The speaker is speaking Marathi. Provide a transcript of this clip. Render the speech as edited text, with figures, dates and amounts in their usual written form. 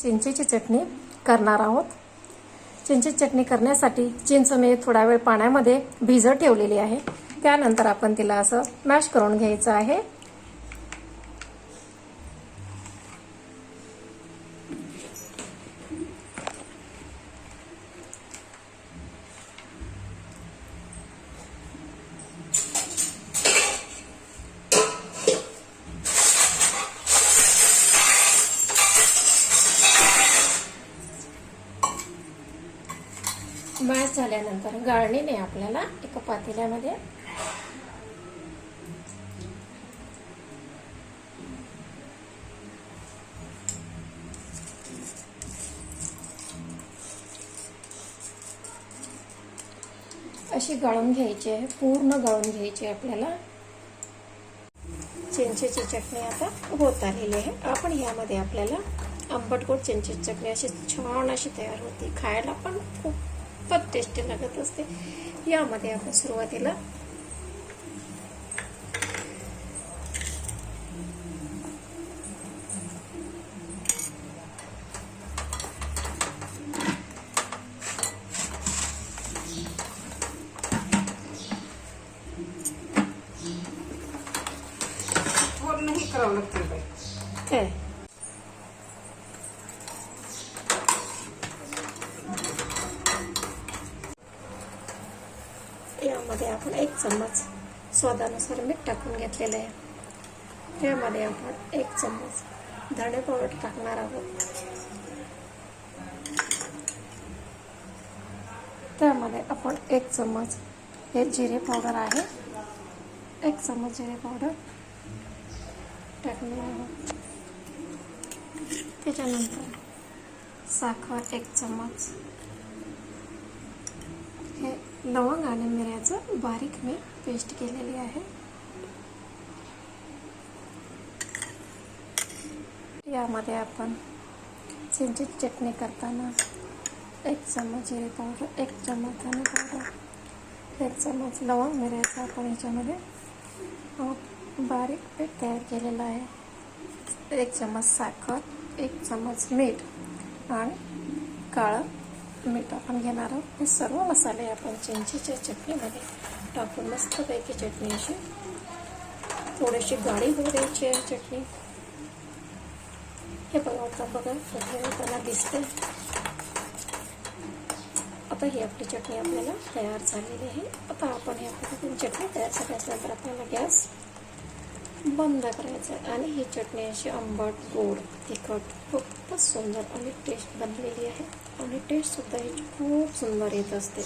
चिंचेची चटणी करणार आहोत। चिंचेची चटणी करण्यासाठी चिंच मी थोडा वेळ पाण्यामध्ये भिजत ठेवलेली आहे। त्यानंतर आपण तिला असं मॅश करून घ्यायचं आहे। मॅश झाल्यानंतर गाळणीने आपल्याला एका पातेल्यामध्ये अशी गाळून घ्यायची आहे, पूर्ण गाळून घ्यायची आपल्याला। चिंचेची चटणी आता होत आलेली आहे। आपण यामध्ये आपल्याला आंबट गोड चिंचेची चटणी अशी छान अशी तयार होते, खायला पण खूपच टेस्टी लागत असते। यामध्ये आपण सुरुवातीला नाही करावं लागतं काय यामध्ये आपण 1 चम्मच स्वादानुसार मीठ टाकून घेतलेलं आहे। यामध्ये आपण 1 चम्मच धणे पावडर टाकणार आहोत। त्यामध्ये आपण 1 चम्मच हे जिरे पावडर आहे, 1 चम्मच जिरे पावडर टाकणार आहोत। त्याच्यानंतर साखर 1 चम्मच, हे लवंग आणि मिऱ्याचं बारीक मी पेस्ट केलेली आहे। यामध्ये आपण चिंचेची चटणी करताना 1 चम्मच जिरे पावडर, 1 चम्मच धने पावडर, 1 चम्मच लवंग मिऱ्याचं आपण याच्यामध्ये बारीक पीठ तयार केलेलं आहे। 1 चम्मच साखर, 1 चम्मच मीठ आणि काळं मीठ आपण घेणार आहोत। हे सर्व मसाले आपण चिंचेच्या चटणीमध्ये टाकून मस्तपैकी चटणी अशी थोडीशी गाढी होऊ द्यायची आहे चटणी। हे बनवता बघा त्यांना दिसते। आता ही आपली चटणी आपल्याला तयार झालेली आहे। आता आपण ह्या पद्धतीने चटणी तयार झाल्यानंतर आपल्याला गॅस बंद करायचं आहे आणि ही चटणी अशी आंबट गोड तिखट खूपच सुंदर आणि टेस्ट बनलेली आहे आणि टेस्ट सुद्धा याची खूप सुंदर येत असते।